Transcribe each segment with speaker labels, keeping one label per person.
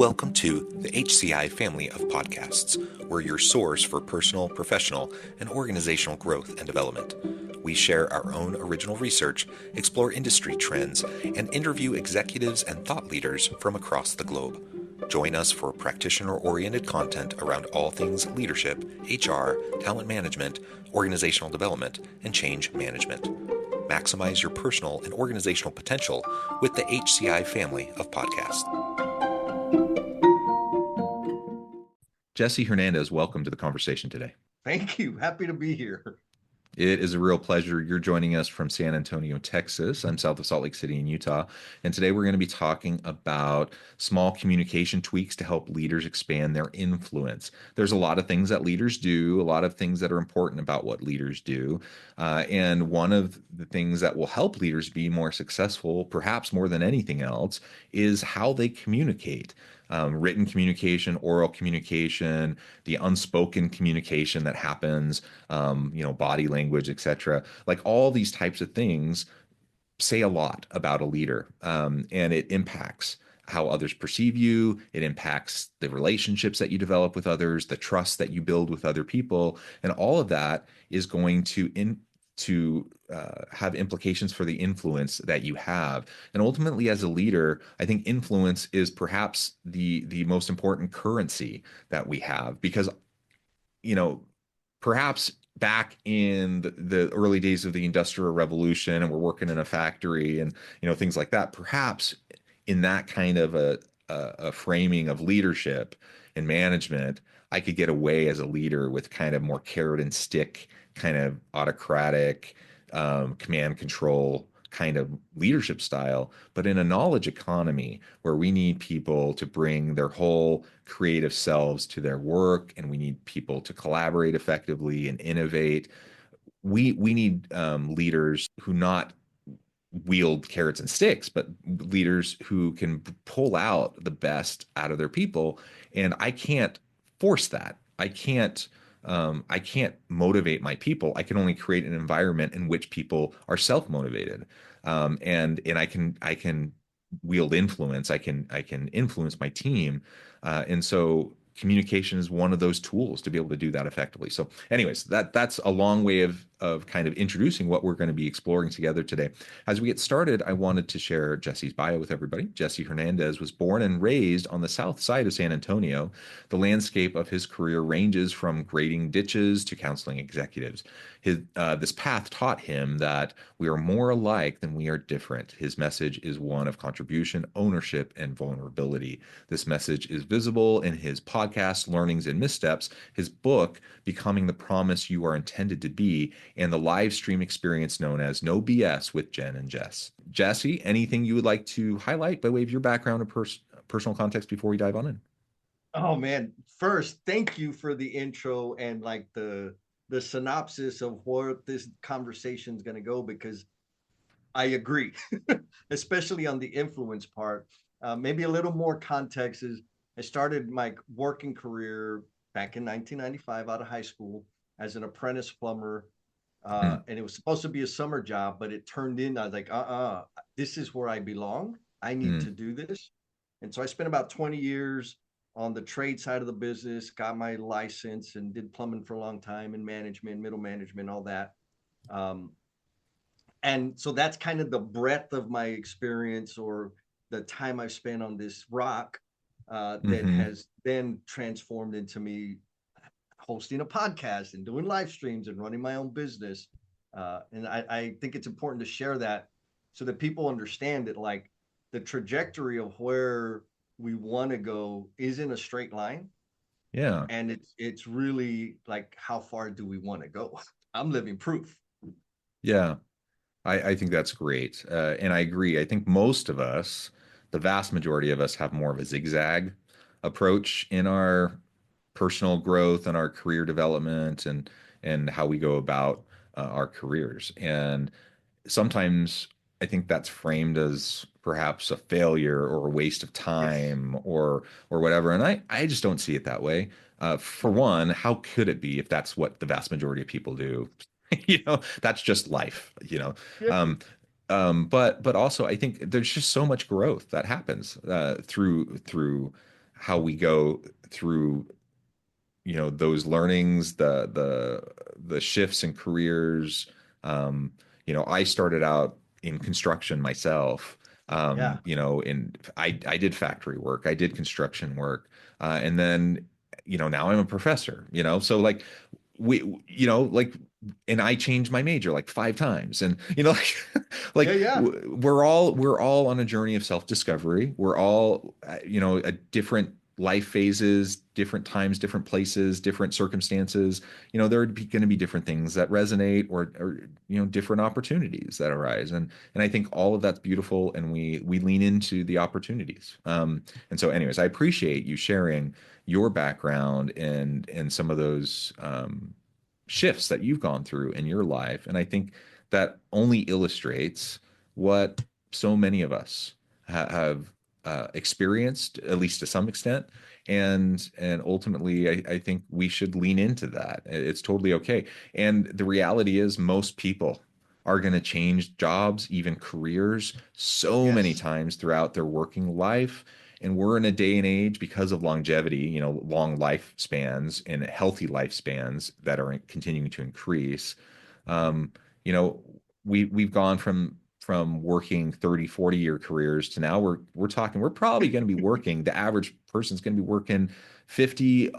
Speaker 1: Welcome to the HCI family of podcasts. We're your source for personal, professional, and organizational growth and development. We share our own original research, explore industry trends, and interview executives and thought leaders from across the globe. Join us for practitioner-oriented content around all things leadership, HR, talent management, organizational development, and change management. Maximize your personal and organizational potential with the HCI family of podcasts. Jesse Hernandez, welcome to the conversation today.
Speaker 2: Thank you. Happy to be here.
Speaker 1: It is a real pleasure. You're joining us from San Antonio, Texas. I'm south of Salt Lake City in Utah. And today we're going to be talking about small communication tweaks to help leaders expand their influence. There's a lot of things that leaders do, a lot of things that are important about what leaders do. And one of the things that will help leaders be more successful, perhaps more than anything else, is how they communicate. Written communication, oral communication, the unspoken communication that happens, body language, etc. Like all these types of things say a lot about a leader, and it impacts how others perceive you. It impacts the relationships that you develop with others, the trust that you build with other people, and all of that is going to have implications for the influence that you have. And ultimately, as a leader, I think influence is perhaps the most important currency that we have because, perhaps back in the early days of the Industrial Revolution and we're working in a factory and, things like that, perhaps in that kind of a framing of leadership and management, I could get away as a leader with kind of more carrot and stick, kind of autocratic, command control kind of leadership style. But in a knowledge economy where we need people to bring their whole creative selves to their work and we need people to collaborate effectively and innovate, we need leaders who not wield carrots and sticks, but leaders who can pull out the best out of their people. And I can't force that. I can't motivate my people. I can only create an environment in which people are self-motivated. And I can wield influence. I can influence my team. And so communication is one of those tools to be able to do that effectively. So anyways, that's a long way of kind of introducing what we're going to be exploring together today. As we get started, I wanted to share Jesse's bio with everybody. Jesse Hernandez was born and raised on the south side of San Antonio. The landscape of his career ranges from grading ditches to counseling executives. This path taught him that we are more alike than we are different. His message is one of contribution, ownership, and vulnerability. This message is visible in his podcast, Learnings and Missteps, his book, Becoming the Promise You Are Intended to Be, and the live stream experience known as No BS with Jen and Jess. Jesse, anything you would like to highlight by way of your background or personal context before we dive on in?
Speaker 2: Oh man, first, thank you for the intro and like the synopsis of where this conversation is going to go because I agree, especially on the influence part. Maybe a little more context is I started my working career back in 1995 out of high school as an apprentice plumber.
Speaker 1: Mm,
Speaker 2: And it was supposed to be a summer job, but it turned in, I was like, this is where I belong. I need to
Speaker 1: mm,
Speaker 2: do this. And so I spent about 20 years on the trade side of the business, got my license and did plumbing for a long time and management, middle management, all that. Um, and so that's kind of the breadth of my experience or the time I've spent on this rock that
Speaker 1: mm-hmm.
Speaker 2: has then transformed into me hosting a podcast and doing live streams and running my own business. And I think it's important to share that so that people understand that like the trajectory of where we want to go isn't a straight line.
Speaker 1: Yeah.
Speaker 2: And it's really like how far do we want to go? I'm living proof.
Speaker 1: Yeah. I think that's great. And I agree. I think most of us, the vast majority of us, have more of a zigzag approach in our personal growth and our career development and how we go about our careers. And sometimes I think that's framed as perhaps a failure or a waste of
Speaker 2: Yes.
Speaker 1: time or whatever. And I just don't see it that way. For one, how could it be if that's what the vast majority of people do? That's just life,
Speaker 2: Yeah.
Speaker 1: Um, but also I think there's just so much growth that happens through how we go through, those learnings, the shifts in careers. um I started out in construction myself.
Speaker 2: Yeah.
Speaker 1: In I did factory work, I did construction work, and then now I'm a professor, so like we like, and I changed my major like 5 times, and like
Speaker 2: Yeah.
Speaker 1: like
Speaker 2: Yeah.
Speaker 1: we're all on a journey of self-discovery. We're all at different life phases, different times, different places, different circumstances. There are going to be different things that resonate, or different opportunities that arise, and I think all of that's beautiful, and we lean into the opportunities. And so, anyways, I appreciate you sharing your background and some of those shifts that you've gone through in your life. And I think that only illustrates what so many of us have experienced, at least to some extent. And ultimately, I think we should lean into that. It's totally okay. And the reality is, most people are going to change jobs, even careers, so many
Speaker 2: Yes.
Speaker 1: times throughout their working life. And we're in a day and age, because of longevity, long lifespans and healthy lifespans that are continuing to increase. Um, you know, we've gone from working 30, 40-year careers to now we're talking, we're probably going to be working, the average person's going to be working 50,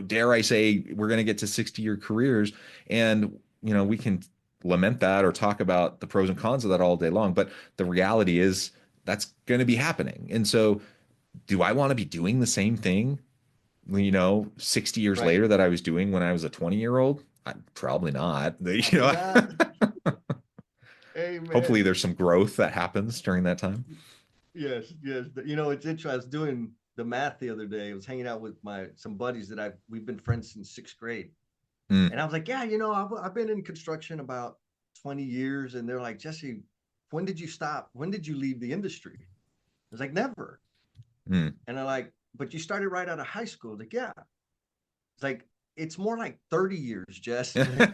Speaker 1: dare I say, we're going to get to 60-year careers. And we can lament that or talk about the pros and cons of that all day long, but the reality is that's going to be happening. And so, do I want to be doing the same thing, 60 years
Speaker 2: Right.
Speaker 1: later, that I was doing when I was a 20-year-old? Probably not.
Speaker 2: Probably not.
Speaker 1: Hopefully
Speaker 2: Amen.
Speaker 1: there's some growth that happens during that time.
Speaker 2: Yes, yes. It's interesting. I was doing the math the other day. I was hanging out with my some buddies that we've been friends since sixth grade, and
Speaker 1: Mm,
Speaker 2: I was like, yeah, I've been in construction about 20 years, and they're like, Jesse, when did you stop? When did you leave the industry? I was like, never.
Speaker 1: mm.
Speaker 2: And I like, but you started right out of high school. Like, yeah. It's like it's more like 30 years, Jess. I'm like,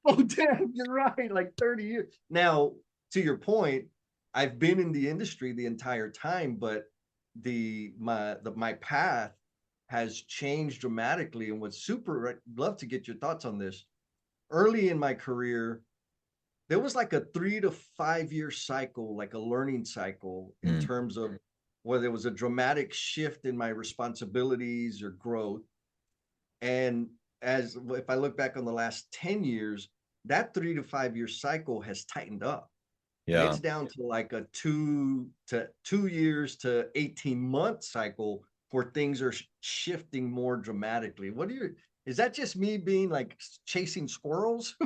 Speaker 2: oh damn, you're right. Like 30 years. Now, to your point, I've been in the industry the entire time, but my path has changed dramatically. And what's super, I'd love to get your thoughts on this. Early in my career, there was like a 3 to 5 year cycle, like a learning cycle in
Speaker 1: Mm,
Speaker 2: terms of whether there was a dramatic shift in my responsibilities or growth. And as if I look back on the last 10 years, that 3 to 5 year cycle has tightened up, and
Speaker 1: yeah.
Speaker 2: it's down to like a 2 years to 18-month cycle where things are shifting more dramatically. Is that just me being like chasing squirrels?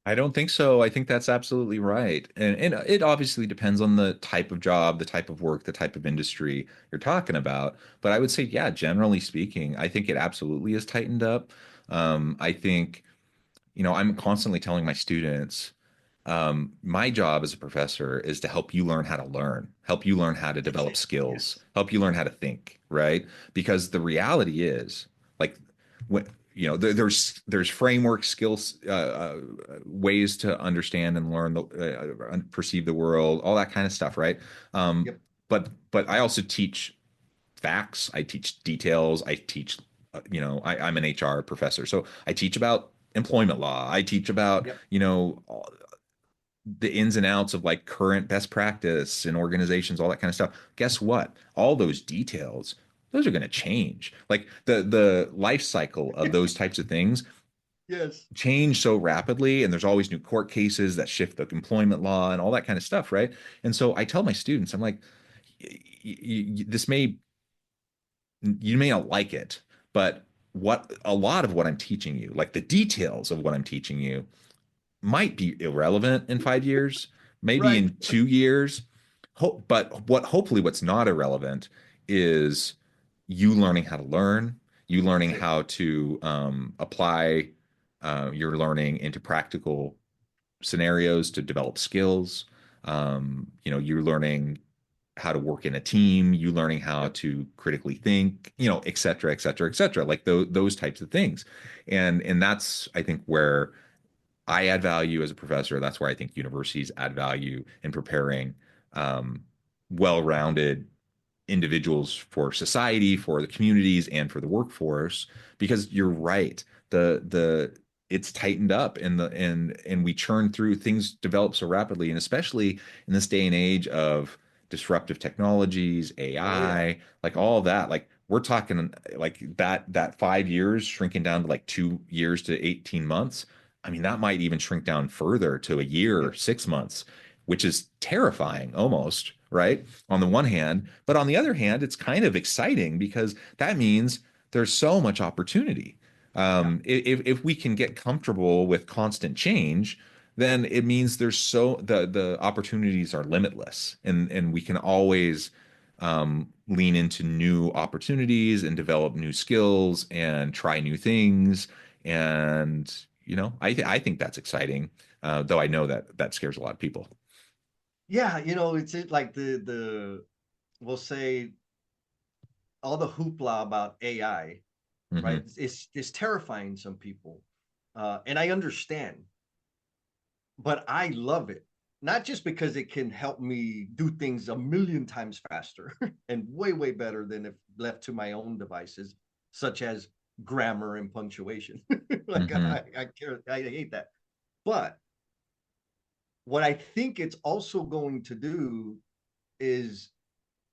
Speaker 1: I don't think so. I think that's absolutely right. And it obviously depends on the type of job, the type of work, the type of industry you're talking about. But I would say, yeah, generally speaking, I think it absolutely is tightened up. I think, I'm constantly telling my students, my job as a professor is to help you learn how to learn, help you learn how to
Speaker 2: That's
Speaker 1: develop
Speaker 2: it.
Speaker 1: skills,
Speaker 2: Yes.
Speaker 1: help you learn how to think, right? Because the reality is, like, when there's framework skills, ways to understand and learn perceive the world, all that kind of stuff, right? Um,
Speaker 2: Yep.
Speaker 1: but I also teach facts, I teach details, I teach, I'm an HR professor, so I teach about employment law, I teach about,
Speaker 2: Yep.
Speaker 1: the ins and outs of like current best practice in organizations, all that kind of stuff. Guess what? All those details, those are going to change. Like the life cycle of those types of things
Speaker 2: Yes.
Speaker 1: change so rapidly, and there's always new court cases that shift the employment law and all that kind of stuff, right? And so I tell my students, I'm like, this may you may not like it, but what a lot of what I'm teaching you, like the details of what I'm teaching you, might be irrelevant in 5 years, maybe
Speaker 2: Right.
Speaker 1: in 2 years. But what's not irrelevant is you learning how to learn, you
Speaker 2: That's
Speaker 1: learning
Speaker 2: it.
Speaker 1: how to apply your learning into practical scenarios to develop skills. You're learning how to work in a team, you learning how
Speaker 2: Yep.
Speaker 1: to critically think, et cetera, et cetera, et cetera, like those types of things. And that's, I think, where I add value as a professor. That's where I think universities add value in preparing um, well-rounded individuals, for society, for the communities, and for the workforce. Because you're right, the it's tightened up, and we churn through things, develop so rapidly, and especially in this day and age of disruptive technologies,
Speaker 2: Oh yeah.
Speaker 1: AI, like all that. Like we're talking like that 5 years shrinking down to like 2 years to 18 months. I mean, that might even shrink down further to a year,
Speaker 2: Yeah.
Speaker 1: 6 months, which is terrifying almost, right? On the one hand, but on the other hand, it's kind of exciting because that means there's so much opportunity.
Speaker 2: Yeah.
Speaker 1: If we can get comfortable with constant change, then it means there's so the opportunities are limitless, and we can always lean into new opportunities and develop new skills and try new things. And I think that's exciting, though I know that that scares a lot of people.
Speaker 2: Yeah, like the we'll say all the hoopla about AI, right?
Speaker 1: Hmm.
Speaker 2: It's terrifying some people. And I understand, but I love it. Not just because it can help me do things a million times faster and way, way better than if left to my own devices, such as grammar and punctuation. Like
Speaker 1: Hmm.
Speaker 2: I hate that. But what I think it's also going to do is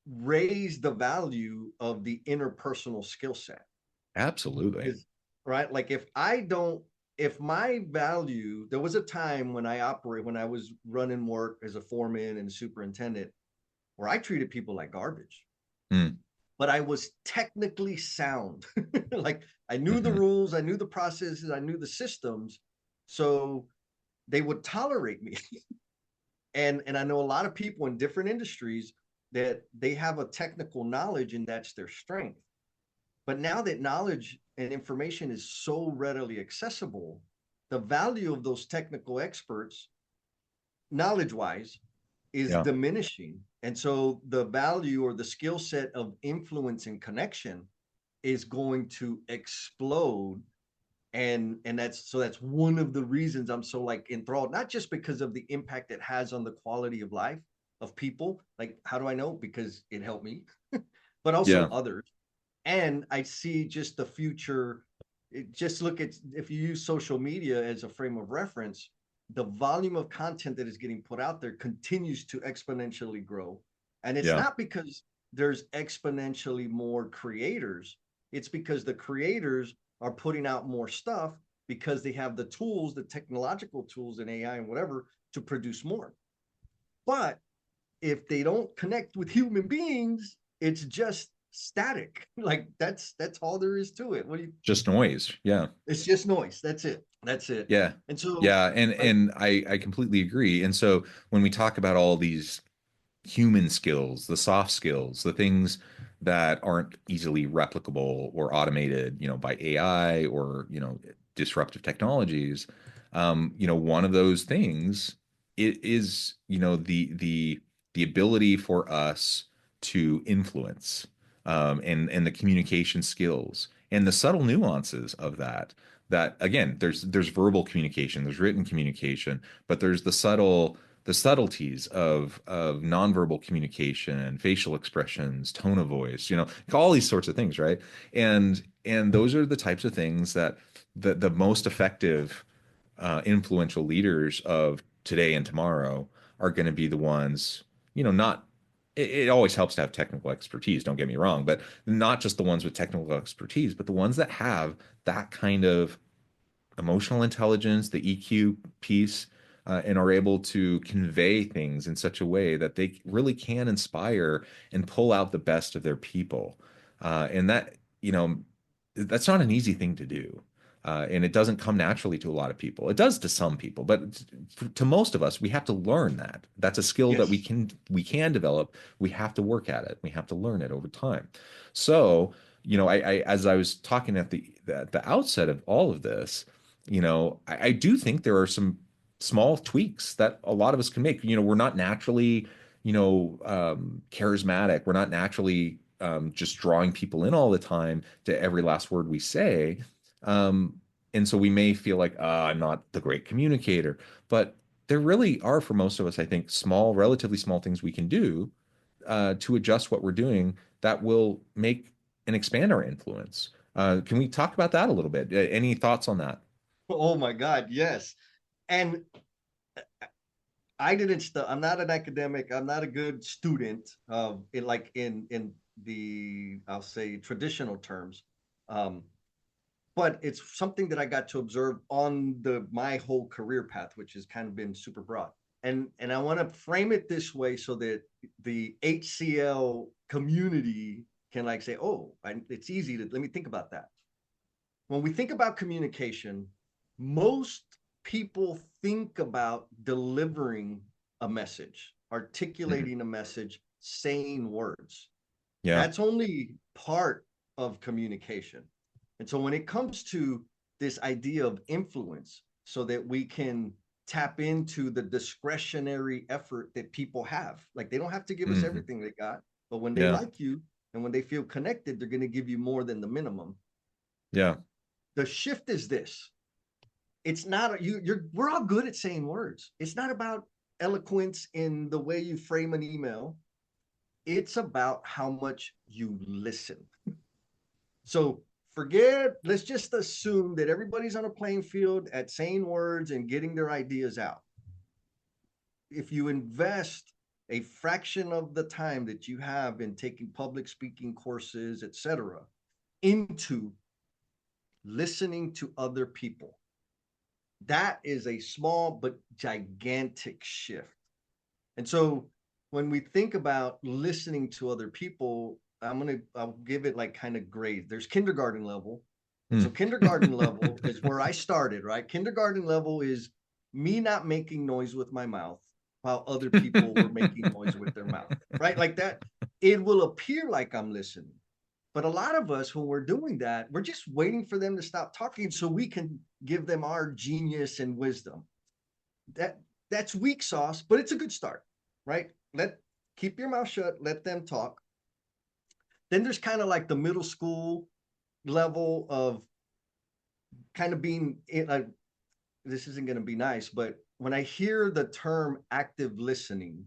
Speaker 2: raise the value of the interpersonal skill set.
Speaker 1: Absolutely.
Speaker 2: Because, right, like if my value, there was a time when I was running work as a foreman and superintendent where I treated people like garbage,
Speaker 1: Mm.
Speaker 2: but I was technically sound. Like I knew the
Speaker 1: Hmm.
Speaker 2: rules, I knew the processes, I knew the systems, so they would tolerate me. And I know a lot of people in different industries that they have a technical knowledge and that's their strength. But now that knowledge and information is so readily accessible, the value of those technical experts, knowledge wise, is
Speaker 1: Yeah.
Speaker 2: diminishing. And so the value or the skill set of influence and connection is going to explode. And that's one of the reasons I'm so like enthralled, not just because of the impact it has on the quality of life of people. Like, how do I know? Because it helped me, but also
Speaker 1: Yeah.
Speaker 2: others. And I see just the future. Just look at, if you use social media as a frame of reference, the volume of content that is getting put out there continues to exponentially grow. And it's
Speaker 1: Yeah.
Speaker 2: not because there's exponentially more creators, it's because the creators are putting out more stuff because they have the tools, the technological tools and AI and whatever to produce more. But if they don't connect with human beings, it's just static. Like that's all there is to it. What do you
Speaker 1: Just noise. Yeah.
Speaker 2: It's just noise. That's it. That's it.
Speaker 1: Yeah.
Speaker 2: And so
Speaker 1: Yeah. And
Speaker 2: like
Speaker 1: and I completely agree. And so when we talk about all these human skills, the soft skills, the things that aren't easily replicable or automated, by AI or, disruptive technologies. One of those things it is, the ability for us to influence, and the communication skills and the subtle nuances of that. That again, there's verbal communication, there's written communication, but there's the subtleties of nonverbal communication, facial expressions, tone of voice, all these sorts of things, right? And those are the types of things that the most effective, influential leaders of today and tomorrow are going to be the ones, not. It always helps to have technical expertise, don't get me wrong, but not just the ones with technical expertise, but the ones that have that kind of emotional intelligence, the EQ piece, and are able to convey things in such a way that they really can inspire and pull out the best of their people. And that's not an easy thing to do. And it doesn't come naturally to a lot of people. It does to some people, but to most of us, we have to learn that. That's a skill that we
Speaker 2: yes.
Speaker 1: can we can develop. We have to work at it. We have to learn it over time. So, I as I was talking at the outset of all of this, I do think there are some small tweaks that a lot of us can make. We're not naturally, charismatic. We're not naturally, just drawing people in all the time to every last word we say. And so we may feel like, I'm not the great communicator, but there really are, for most of us, I think, small, relatively small things we can do, to adjust what we're doing that will make and expand our influence. Can we talk about that a little bit? Any thoughts on that?
Speaker 2: Oh my God, yes. And I didn't I'm not an academic. I'm not a good student in like in the, I'll say, traditional terms. Um, but it's something that I got to observe on the my whole career path, which has kind of been super broad. And I want to frame it this way so that the HCL community can like say, oh, it's easy to let me think about that. When we think about communication, most people think about delivering a message,
Speaker 1: Mhm.
Speaker 2: articulating a message, saying words.
Speaker 1: Yeah.
Speaker 2: That's only part of communication. And so when it comes to this idea of influence, so that we can tap into the discretionary effort that people have, like they don't have to give us
Speaker 1: Hmm.
Speaker 2: everything they got, but when they
Speaker 1: Yeah.
Speaker 2: like you and when they feel connected, they're going to give you more than the minimum.
Speaker 1: Yeah.
Speaker 2: The shift is this: it's not you're we're all good at saying words. It's not about eloquence in the way you frame an email. It's about how much you listen. So forget, let's just assume that everybody's on a playing field at saying words and getting their ideas out. If you invest a fraction of the time that you have in taking public speaking courses, etc., into listening to other people, that is a small but gigantic shift. And so when we think about listening to other people, I'll give it like kind of grades. There's kindergarten level. And so
Speaker 1: Mm.
Speaker 2: kindergarten level is where I started, right? Kindergarten level is me not making noise with my mouth while other people were making noise with their mouth, right? Like that, it will appear like I'm listening. But a lot of us, when we're doing that, we're just waiting for them to stop talking so we can give them our genius and wisdom. That that's weak sauce, but it's a good start, right? Let Keep your mouth shut, let them talk. Then there's kind of like the middle school level of kind of being like, this isn't going to be nice, but when I hear the term active listening,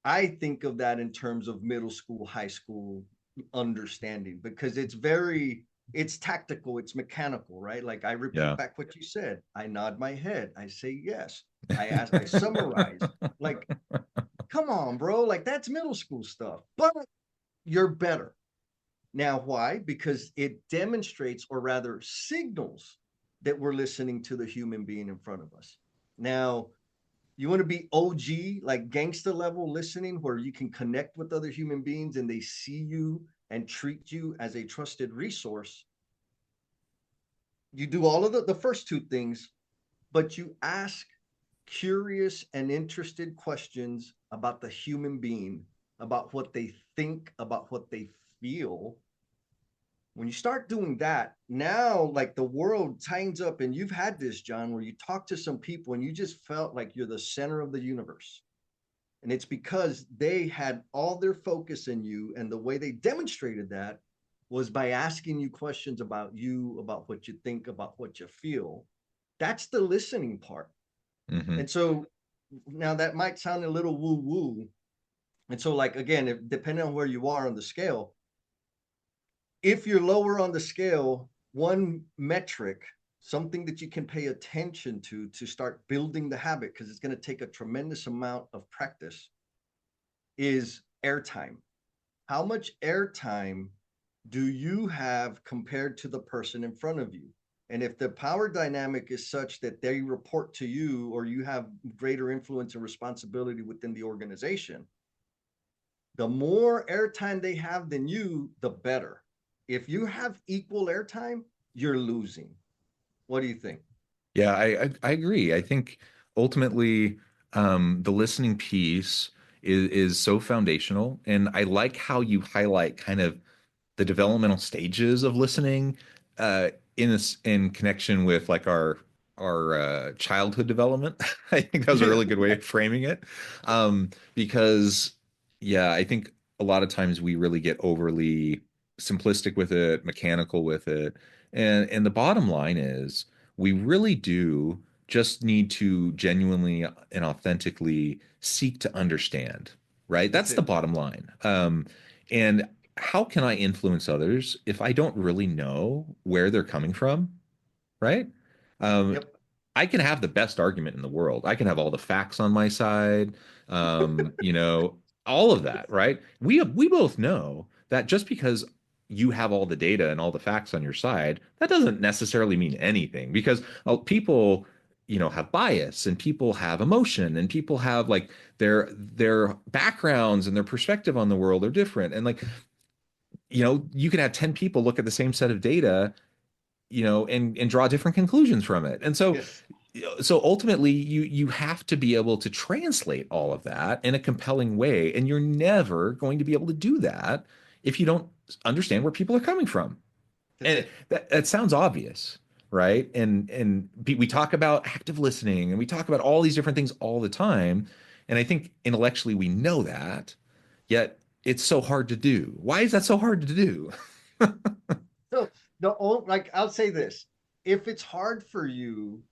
Speaker 2: I think of that in terms of middle school, high school understanding, because it's tactical, it's mechanical, right? Like I repeat
Speaker 1: Yeah.
Speaker 2: back what you said, I nod my head, I say yes, I summarize. Like, come on, bro, like that's middle school stuff, but you're better. Now, why? Because it demonstrates, or rather signals, that we're listening to the human being in front of us. Now, you want to be OG, like gangster level listening, where you can connect with other human beings and they see you and treat you as a trusted resource. You do all of the first two things, but you ask curious and interested questions about the human being, about what they think, about what they feel. When you start doing that, now like the world tightens up, and you've had this, John, where you talk to some people and you just felt like you're the center of the universe. And it's because they had all their focus in you. And the way they demonstrated that was by asking you questions about you, about what you think, about what you feel. That's the listening part.
Speaker 1: Hmm.
Speaker 2: And so now that might sound a little woo woo. And so, like, again, depending on where you are on the scale, if you're lower on the scale, one metric, something that you can pay attention to start building the habit, because it's going to take a tremendous amount of practice, is airtime. How much airtime do you have compared to the person in front of you? And if the power dynamic is such that they report to you, or you have greater influence and responsibility within the organization, the more airtime they have than you, the better. If you have equal airtime, you're losing. What do you think?
Speaker 1: Yeah, I agree. I think ultimately the listening piece is so foundational, and I like how you highlight kind of the developmental stages of listening in connection with like our childhood development. I think that was a
Speaker 2: Yeah.
Speaker 1: really good way of framing it. Because yeah, I think a lot of times we really get overly simplistic with it, mechanical with it. And the bottom line is we really do just need to genuinely and authentically seek to understand. right?
Speaker 2: That's
Speaker 1: That's the
Speaker 2: it.
Speaker 1: bottom line. And how can I influence others if I don't really know where they're coming from, right? Um,
Speaker 2: Yep.
Speaker 1: I can have the best argument in the world. I can have all the facts on my side, you know, all of that, right? We both know that just because you have all the data and all the facts on your side, that doesn't necessarily mean anything because people, have bias and people have emotion and people have like their backgrounds and their perspective on the world are different. And like, you can have 10 people look at the same set of data, and draw different conclusions from it. And so
Speaker 2: Yes.
Speaker 1: so ultimately you have to be able to translate all of that in a compelling way, and you're never going to be able to do that if you don't understand where people are coming from.
Speaker 2: That's
Speaker 1: And
Speaker 2: it.
Speaker 1: that sounds obvious, right? And we talk about active listening and we talk about all these different things all the time, and I think intellectually we know that, yet it's so hard to do. Why is that so hard to do?
Speaker 2: So like I'll say this: if it's hard for you,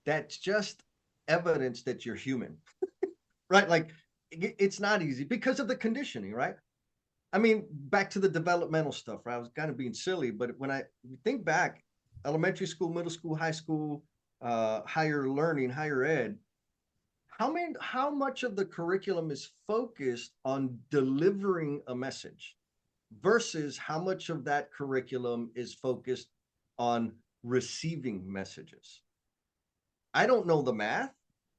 Speaker 2: that's just evidence that you're human, right? Like it's not easy because of the conditioning, right? I mean, back to the developmental stuff, right? I was kind of being silly, but when I think back, elementary school, middle school, high school, higher learning, higher ed, how much of the curriculum is focused on delivering a message versus how much of that curriculum is focused on receiving messages? I don't know the math,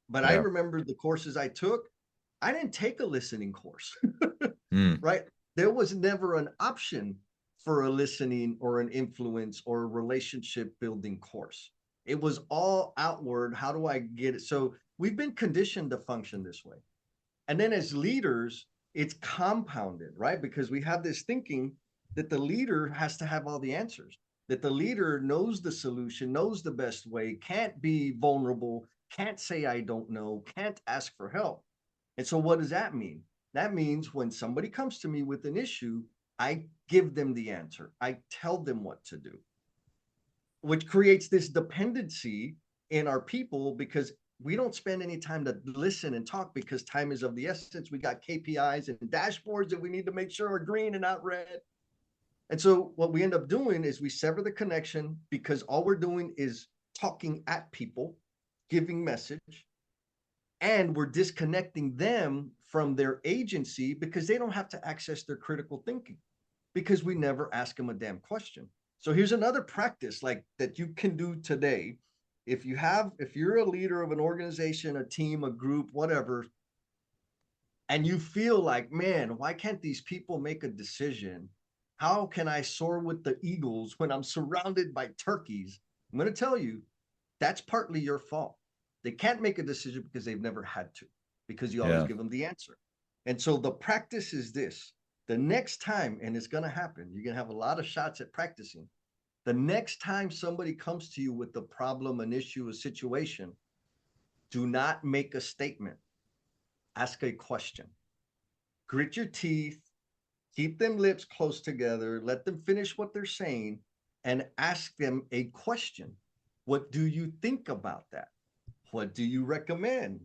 Speaker 2: but I
Speaker 1: Yeah.
Speaker 2: remember the courses I took. I didn't take a listening course,
Speaker 1: Mm,
Speaker 2: right? There was never an option for a listening or an influence or a relationship building course. It was all outward. How do I get it? So we've been conditioned to function this way. And then as leaders, it's compounded, right? Because we have this thinking that the leader has to have all the answers, that the leader knows the solution, knows the best way, can't be vulnerable, can't say, I don't know, can't ask for help. And so, what does that mean? That means when somebody comes to me with an issue, I give them the answer, I tell them what to do, which creates this dependency in our people because we don't spend any time to listen and talk because time is of the essence. We got KPIs and dashboards that we need to make sure are green and not red. And so what we end up doing is we sever the connection because all we're doing is talking at people, giving message, and we're disconnecting them from their agency because they don't have to access their critical thinking because we never ask them a damn question. So here's another practice like that you can do today. If you're a leader of an organization, a team, a group, whatever, and you feel like, man, why can't these people make a decision? How can I soar with the eagles when I'm surrounded by turkeys? I'm going to tell you that's partly your fault. They can't make a decision because they've never had to, because you always
Speaker 1: yeah.
Speaker 2: give them the answer. And so the practice is this: the next time, and it's going to happen, you're going to have a lot of shots at practicing. The next time somebody comes to you with a problem, an issue, a situation, do not make a statement, ask a question. Grit your teeth, keep them lips close together, let them finish what they're saying, and ask them a question. What do you think about that? What do you recommend?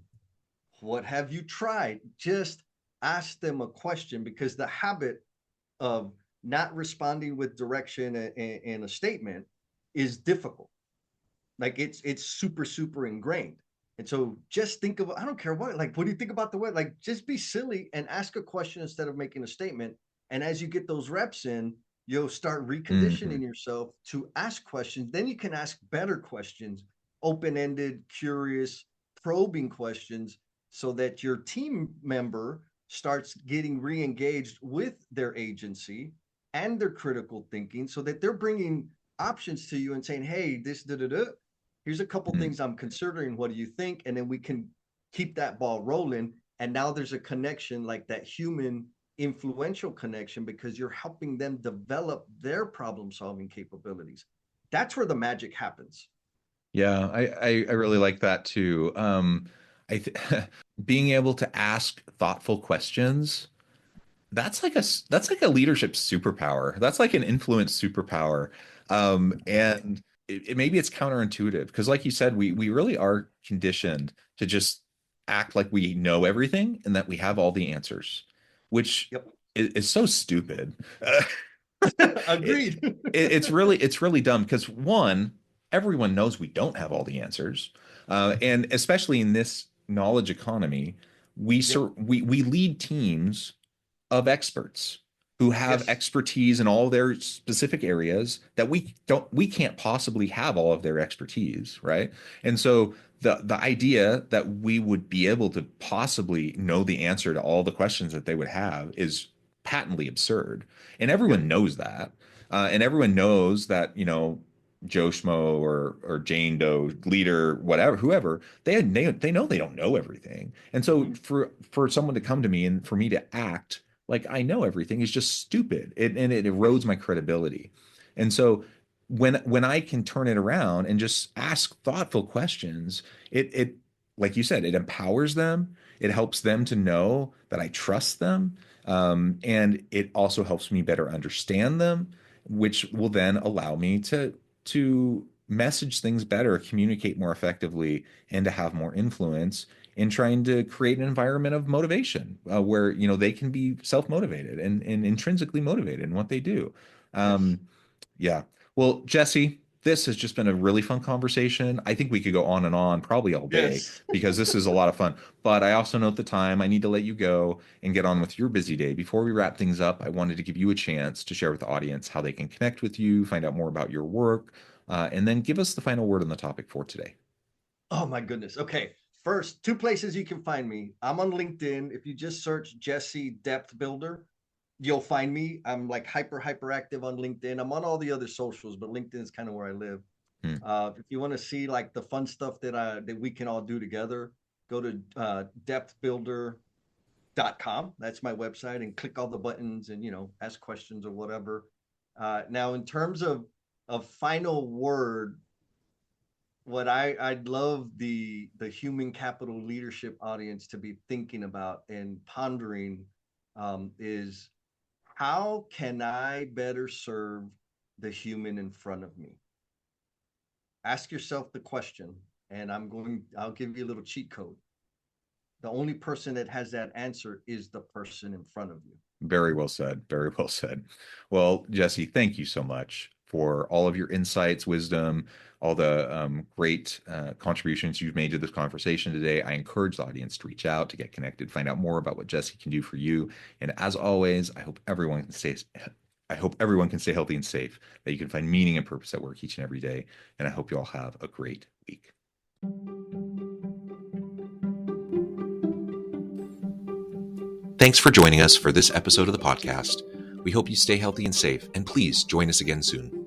Speaker 2: What have you tried? Just ask them a question because the habit of not responding with direction and a statement is difficult. Like it's super ingrained. And so just think of, I don't care what, like, what do you think about the way? Like, just be silly and ask a question instead of making a statement. And as you get those reps in, you'll start
Speaker 1: Hmm.
Speaker 2: reconditioning yourself to ask questions. Then you can ask better questions, open ended, curious, probing questions, so that your team member starts getting re engaged with their agency and their critical thinking so that they're bringing options to you and saying, hey, this, da, da, da, here's a couple things I'm considering. What do you think? And then we can keep that ball rolling. And now there's a connection, like that human influential connection, because you're helping them develop their problem solving capabilities. That's where the magic happens.
Speaker 1: Yeah, I really like that too. I th being able to ask thoughtful questions, that's like a leadership superpower. That's like an influence superpower. And maybe it's counterintuitive because, like you said, we really are conditioned to just act like we know everything and that we have all the answers. which
Speaker 2: Yep.
Speaker 1: is so stupid. it,
Speaker 2: Agreed.
Speaker 1: it's really dumb because one, everyone knows we don't have all the answers, and especially in this knowledge economy,
Speaker 2: Yep.
Speaker 1: we lead teams of experts who have
Speaker 2: Yes.
Speaker 1: expertise in all their specific areas that we can't possibly have all of their expertise, right? And so the idea that we would be able to possibly know the answer to all the questions that they would have is patently absurd. And everyone
Speaker 2: Yep.
Speaker 1: knows that. And everyone knows that, Joe Schmo or Jane Doe, leader, whatever, whoever, they know they don't know everything. And so
Speaker 2: Mhm.
Speaker 1: for someone to come to me and for me to act like I know everything is just stupid. And it erodes
Speaker 2: Yes.
Speaker 1: my credibility. And so when I can turn it around and just ask thoughtful questions, it like you said, it empowers them. It helps them to know that I trust them. And it also helps me better understand them, which will then allow me to message things better, communicate more effectively, and to have more influence in trying to create an environment of motivation where they can be self-motivated and intrinsically motivated in what they do.
Speaker 2: Yes.
Speaker 1: Um, yeah. Well, Jesse, this has just been a really fun conversation. I think we could go on and on probably all day
Speaker 2: Yes.
Speaker 1: because this is a lot of fun. But I also note the time. I need to let you go and get on with your busy day. Before we wrap things up, I wanted to give you a chance to share with the audience how they can connect with you, find out more about your work, and then give us the final word on the topic for today.
Speaker 2: Oh my goodness. Okay. First, two places you can find me. I'm on LinkedIn. If you just search Jesse Depth Builder, you'll find me. I'm like hyper active on LinkedIn. I'm on all the other socials, but LinkedIn is kind of where I live.
Speaker 1: Hmm.
Speaker 2: If you want to see like the fun stuff that we can all do together, go to depthbuilder.com. That's my website, and click all the buttons and ask questions or whatever. Now, in terms of final word, what I'd love the human capital leadership audience to be thinking about and pondering is how can I better serve the human in front of me? Ask yourself the question, and I'll give you a little cheat code. The only person that has that answer is the person in front of you.
Speaker 1: Very well said. Very well said. Well, Jesse, thank you so much for all of your insights, wisdom, all the great contributions you've made to this conversation today. I encourage the audience to reach out, to get connected, find out more about what Jesse can do for you. And as always, I hope everyone can stay healthy and safe, that you can find meaning and purpose at work each and every day. And I hope you all have a great week. Thanks for joining us for this episode of the podcast. We hope you stay healthy and safe, and please join us again soon.